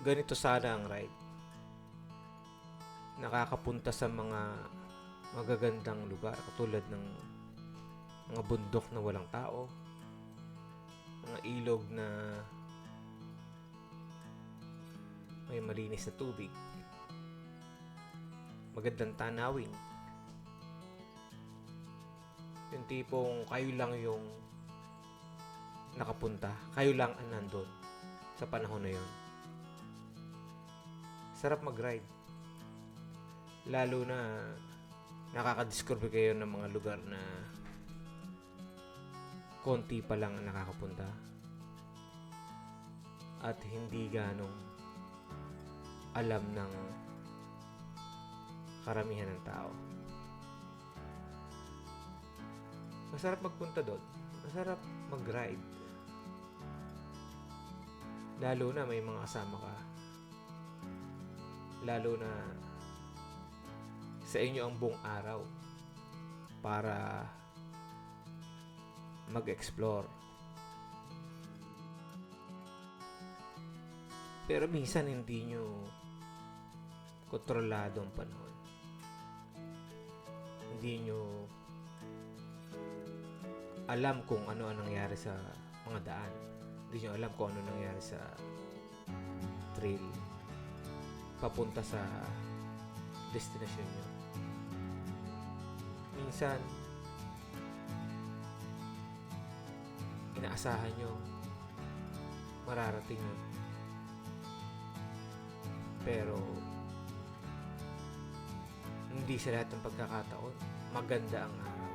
ganito sana ang ride. Nakakapunta sa mga magagandang lugar katulad ng mga bundok na walang tao, mga ilog na may malinis na tubig, magandang tanawin. Yung tipong kayo lang yung nakapunta, kayo lang ang nandun sa panahon na yun. Sarap mag-ride. Lalo na nakakadiscover kayo ng mga lugar na konti pa lang ang nakakapunta at hindi ganong alam ng karamihan ng tao. Masarap magpunta doon. Masarap mag-ride. Lalo na may mga kasama ka. Lalo na sa inyo ang buong araw para mag-explore. Pero minsan hindi nyo kontrolado ang panahon. Hindi nyo alam kung ano ang nangyari sa mga daan. Hindi nyo alam kung ano nangyari sa trail papunta sa destination nyo. Minsan inaasahan nyo mararating nyo, pero hindi sa lahat ng pagkakataon maganda ang araw.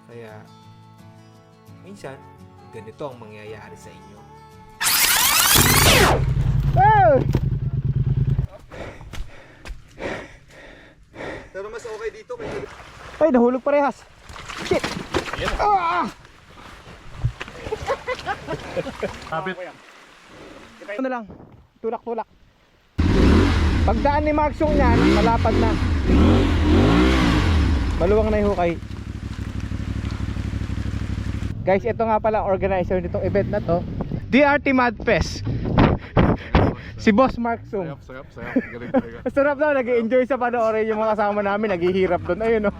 Kaya minsan ganito ang mangyayari sa inyo. Pero mas okay dito kaysa dito. Ay, nahulog parehas. Shit! Ah! Kapit. Ano lang, tulak-tulak. Pagdaan ni Maxung yan, malapad na. Maluwang na yung hukay. Guys, ito nga pala organizer nitong event na to, DRT Madfest. Si Boss Mark Sung. Sayap. Galing talaga. Sarap daw, nag-i-enjoy sa panoorin yung mga kasama namin, naghihirap doon. Ayun, oh.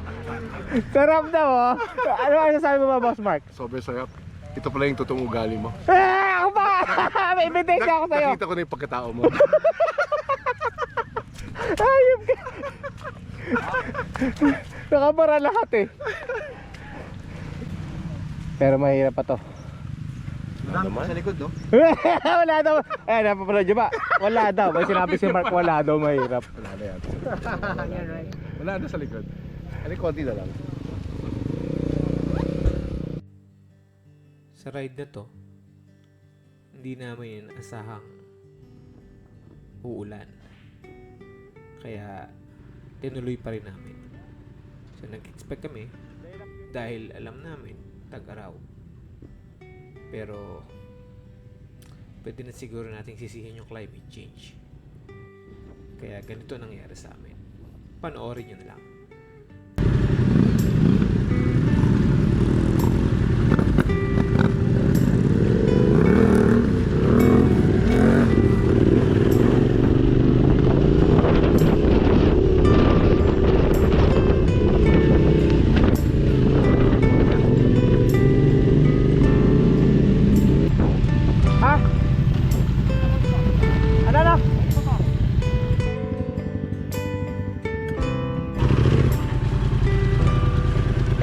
Sarap daw, oh. Ano sabi mo ba, Boss Mark? Sobrang sayap. Ito pala yung totoong ugali mo. Ako pa! May ebidensya ako sa'yo. Nakita ko na yung pagkatao mo. Ayop ka. Nakabara lahat eh. Pero mahirap pa to. Sa likod, no? Wala daw. Eh, napapanood nyo ba? Wala daw. May sinabi si Mark, wala daw, mahirap. Wala na yan. Wala na sa likod. Konti na lang. Sa ride na to, hindi namin asahang uulan. Kaya tinuloy pa rin namin. So nag-expect kami dahil alam namin tag-araw. Pero pwede na siguro nating sisihin yung climate change. Kaya ganito nangyari sa amin. Panoorin nyo na lang.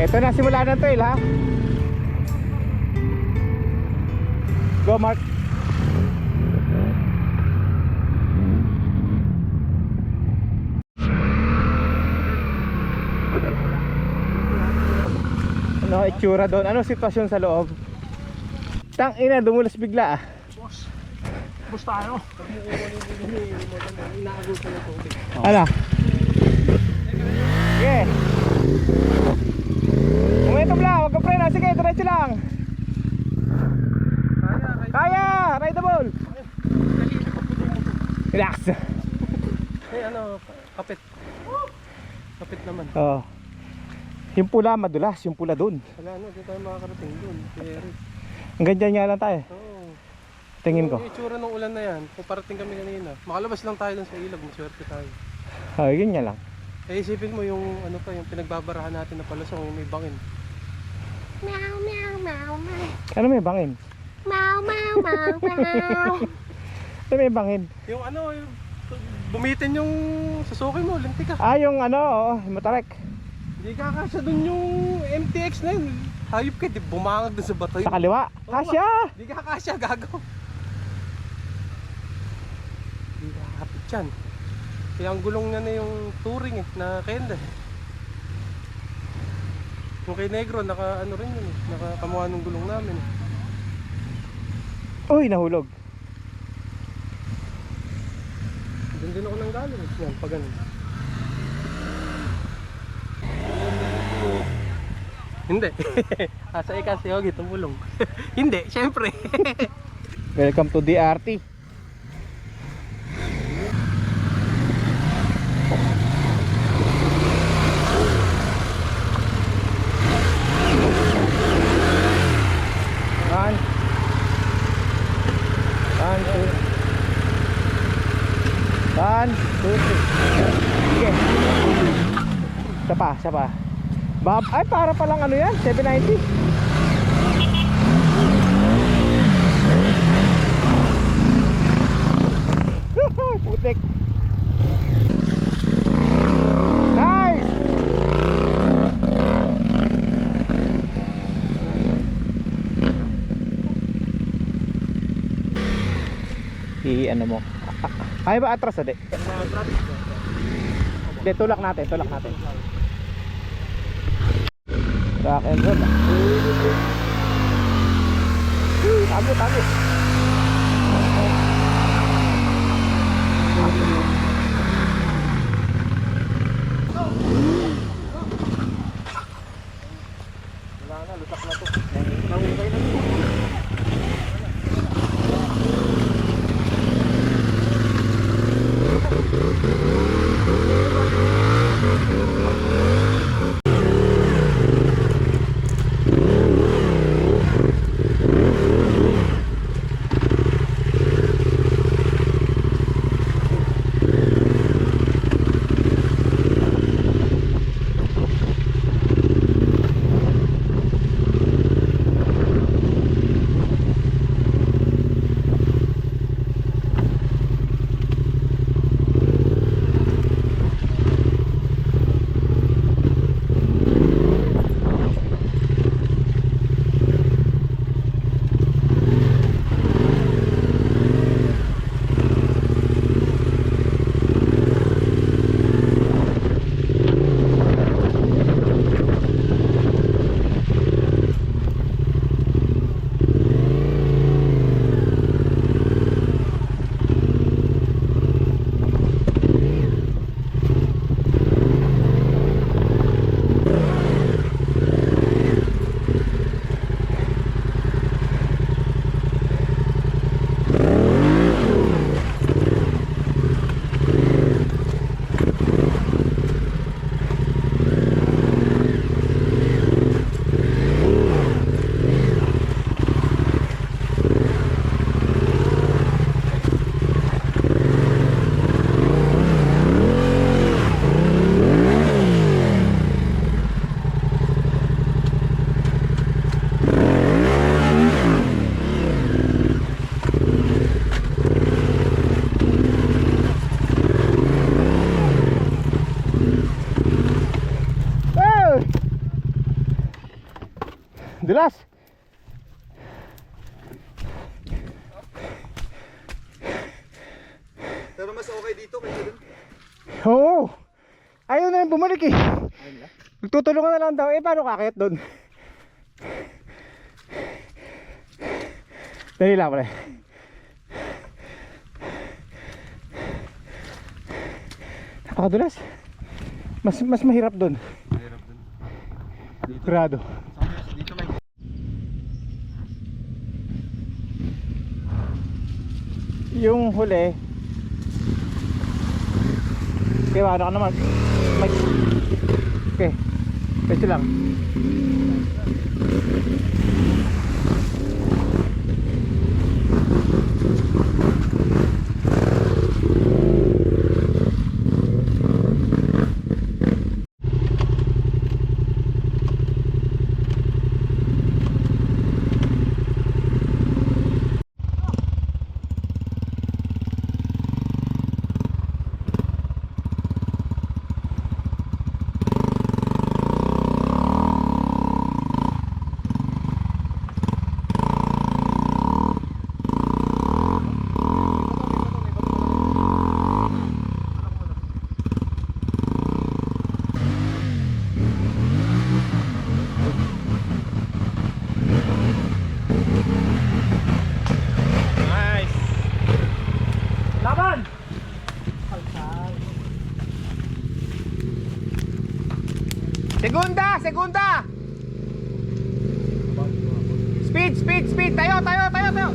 Ito na, simula ng trail, ha? Go, Mark. Ano itsura doon? Ano sitwasyon sa loob? Tang ina, dumulas bigla, ah. Basta tayo. Ano? Sige. Momentum lang, huwag ka preno. Sige, diretso lang. Kaya, rideable. Relax. Ay, ano, kapit. Kapit naman. Oh. Yung pula madulas, yung pula doon. Wala, ano, di tayo makakarating doon. Kaya, Hanggang dyan nga lang tayo. oo. Tingin ko. Yung itsura ng ulan na yan, kung parating kami kanina, makalabas lang tayo dun sa ilog, maswerte tayo. Yun nga lang. Eh isipin mo yung ano pa, yung pinagbabarahan natin na palusong, yung may bangin. Meow, meow, meow, meow. Ano may bangin? Meow, meow, meow, meow. Ano may bangin? Yung ano, yung bumitin yung susuki mo, linti ka. Yung ano, oo, yung motorek. Hindi kakasya dun yung MTX na yun. Hayop ka, di bumangag dun sa bato yun. Sa kaliwa. Kasya! Hindi kakasya, gago. Hindi kakapit yan. Kaya ang gulong niya na yung touring na kenda. Yung kay Negro, naka ano rin yun nakakamukha ng gulong namin. Uy, nahulog. Doon din ako nang galing. Yan, pag ganun. Hindi. Asa kasi Yogi, tumulong. Hindi, syempre. Welcome to DRT. One, two, three. Sige. Isa pa. Bob, ay para palang ano yan, 790. Putik. Nice. Ano mo? Ay ba atras ade? Hindi, tulak natin. Rock and roll. Tabi. Wala na, lutak na to. Nangungkay na to. Dulas. Pero mas okay dito kaysa dun. Oo. Ayaw na yung bumalik eh. Magtutulungan na lang daw. Paano kakayat doon? Dali lang pala. Napakadulas. Mas mahirap doon. Mahirap dun. Grado. Dito may Yung huli. Okay, ano ka naman? Okay. Pwede lang. segunda! Speed, speed, speed! Tayo, tayo, tayo, tayo!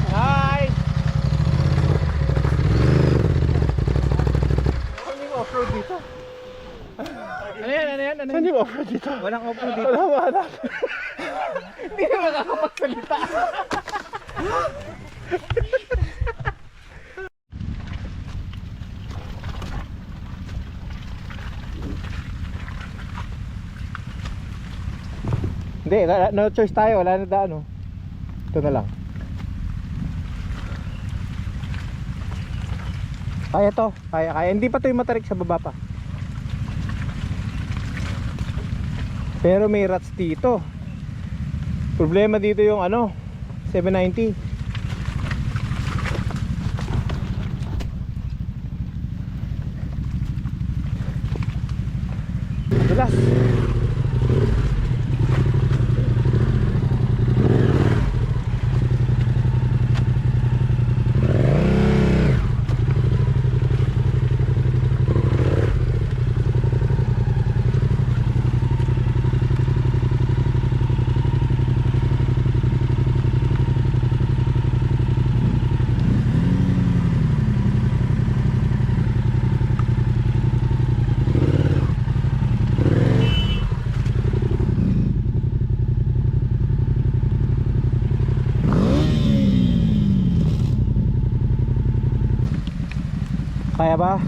Hi! Ano yung off-road dito? Ano yan? Ano yan? Ano Saan yung off-road dito? Walang off-road dito. Wala, wala. Hindi na makakapagsalita. Hindi, no choice tayo. Wala na daan, oh. Ito na lang. Kaya to. Kaya, kaya. Hindi pa to yung matarik sa baba pa. Pero may rats dito. Problema dito yung ano, 790. Dulas. Kaya ba?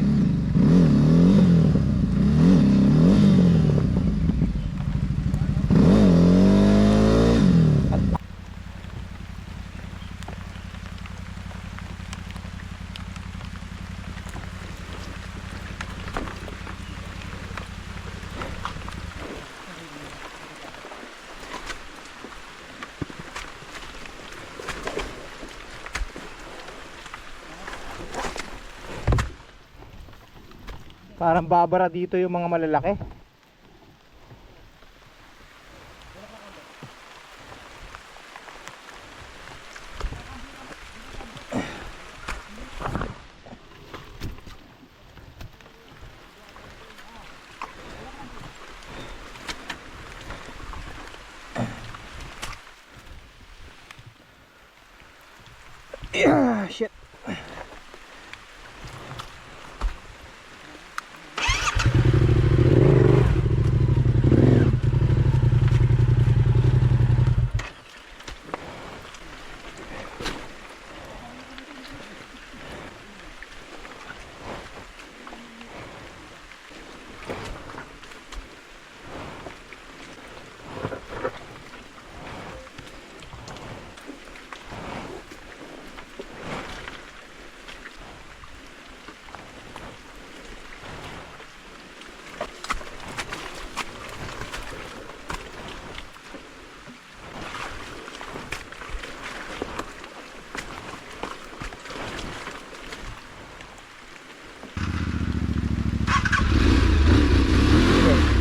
Parang babara dito yung mga malalaki. Yeah, shit.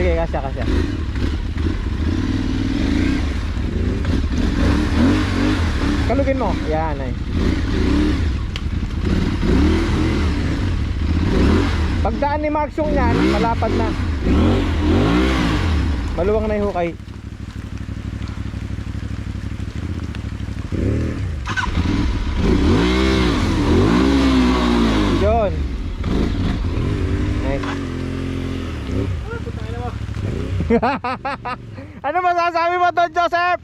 Sige, kasya, kasya. Kalugin mo. Yan, ay. Pagdaan ni Maxung yan, malapad na. Maluwang na yung hukay. Yun. Nice. Ano masasabi mo doon, Joseph?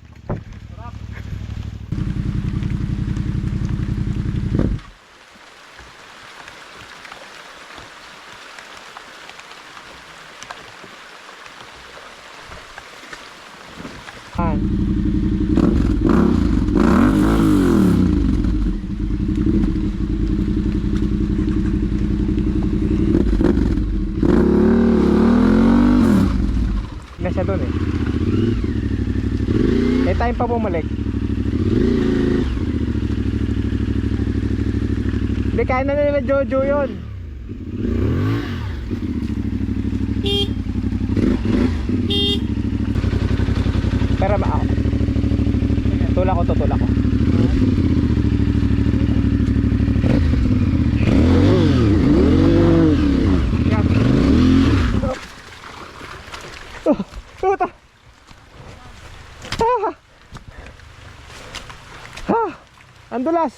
pa bumalik. Hindi, kaya na nila Jojo yun. Pero ako. Tulak ko to, tulak ko. Yan. Ito. Ang dulas.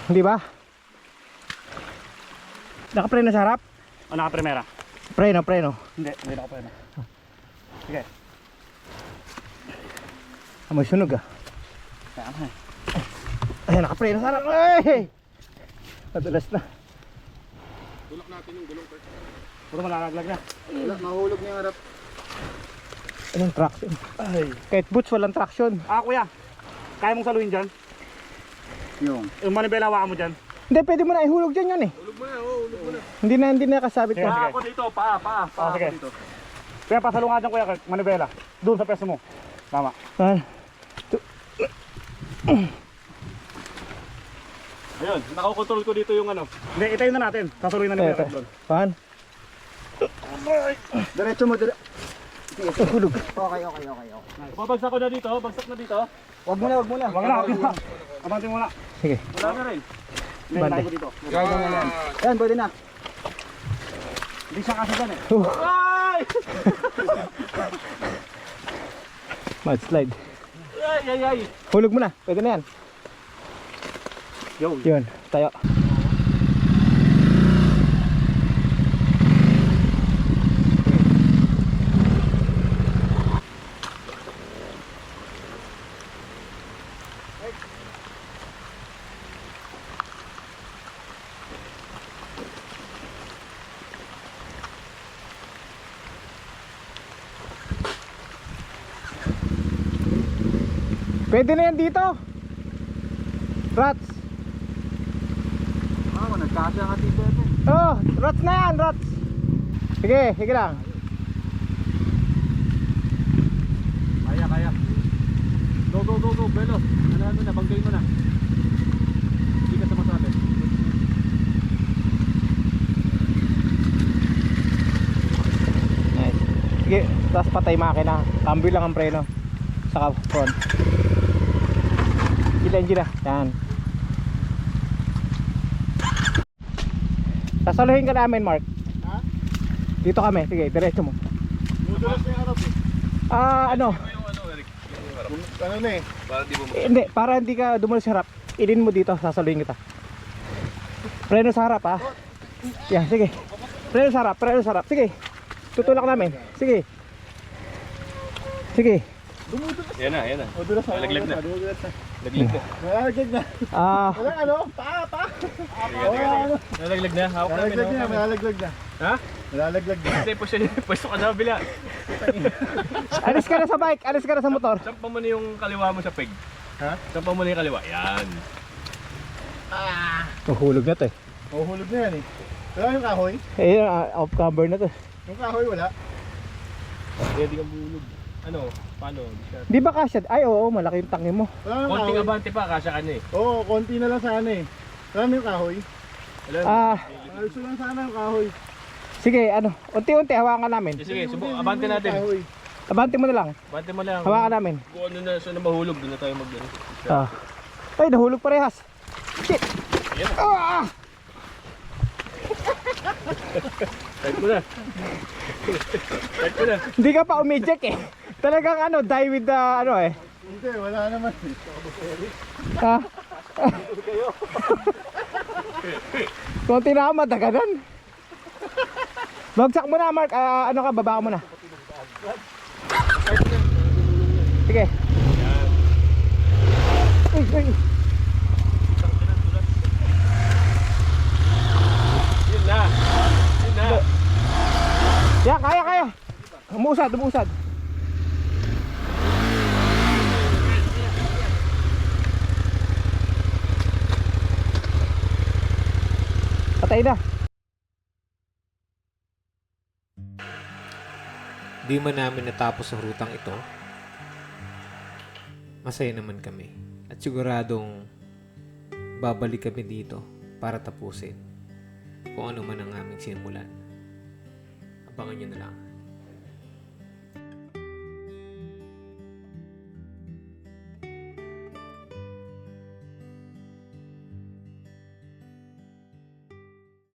Hindi ba? Nakapreno sa harap? O naka-primera? Preno, preno. Hindi naka-preno. Sige. Amoy sunog ah. Tama eh. Ay, nakapreno sa harap. Ay! Madulas na. Puro malalaglag na. Wala, mahulog niya yung harap. Anong traction? Ay. Kahit boots walang traction. Kuya. Kaya mong saluhin dyan? Yung manibela hawakan mo dyan? Hindi, pwede mo na ihulog dyan yan eh. Hulog mo na, hulog mo na. Hindi na kasabit Sige, ko. sige. Ako dito, paa sige. dito. Kaya pasalungan dyan kuya, manibela. Doon sa peso mo. Tama. Ah, Ayun, nakakontrol ko dito yung ano. Hindi, itayin na natin. Sasaluhin na nibela doon. Pan? Diretso mo, Hulog. Babagsak ko na dito, bagsak na dito. Wag mo na. Wag na. Abante mo na. Sige. Wala na rin. Hindi, Bante. tayo ko dito. Yan, pwede na. Hindi siya kasi dyan eh. Ay! Mudslide. Ay! Hulog mo na. Pwede na yan. Yo. Yun, tayo. Pwede na yan dito. Rats. Nagkasya nga dito ito. Oh, rats na yan, rats. Sige, sige lang. Kaya. Go, Belo. Ano na, banggay mo na. Hindi ka sumasabi. Nice. Sige, tapos patay makina. Cambio lang ang preno. Saka front. Engine na. Yan. Sasaluhin ka namin, Mark. Ha? Dito kami. Sige, diretso mo. Mudulas na yung harap eh. Ano? Ano na eh. Hindi, para hindi ka dumulo sa harap. Ilin mo dito, sasaluhin kita. Preno sa harap, ha? Yan, sige. Preno sa harap. Sige. Tutulak namin. Sige. Sige. Yan na. Madulas na. Laglag na. Nalaglag na. Wala ano? Pa. Nalaglag na. Hawak namin. Malalaglag na. Ha? Malalaglag na. Kasi pwesto ka na bila. Alis ka na sa bike, alis ka na sa motor. Sampa mo na yung kaliwa mo sa peg. Ha? Sampa mo na yung kaliwa. Yan. Mahulog na to eh. Mahuhulog na yan eh. Wala yung kahoy? Eh, off cover na to. Yung kahoy wala. Pwede kang bulog. Ano? Paano? Di ba kasya? Ay, oo, malaki yung tangi mo. Wala yung Konting kahoy. abante pa, kasya ka na eh. Oo, konti na lang sana eh. Wala yung kahoy. Gusto lang sana yung kahoy. Sige, unti-unti hawakan namin. Sige, abante natin. Kahoy. Abante mo na lang. Abante mo lang. Hawakan namin. Kung ano na, saan na mahulog, doon na tayo mag-ano. Ay, nahulog parehas. Shit! Type mo na. Type mo na. Hindi ka pa umijek eh. Talagang die with the Hindi, wala naman eh. Konti na madaganan. Bagsak mo na, Mark. Baba mo na. Sige. Uy. Yun na. Yan, kaya. Umusad. Patay na. Di man namin natapos ang rutang ito, masaya naman kami. At siguradong babalik kami dito para tapusin kung ano man ang aming simulan. Abangan nyo na lang.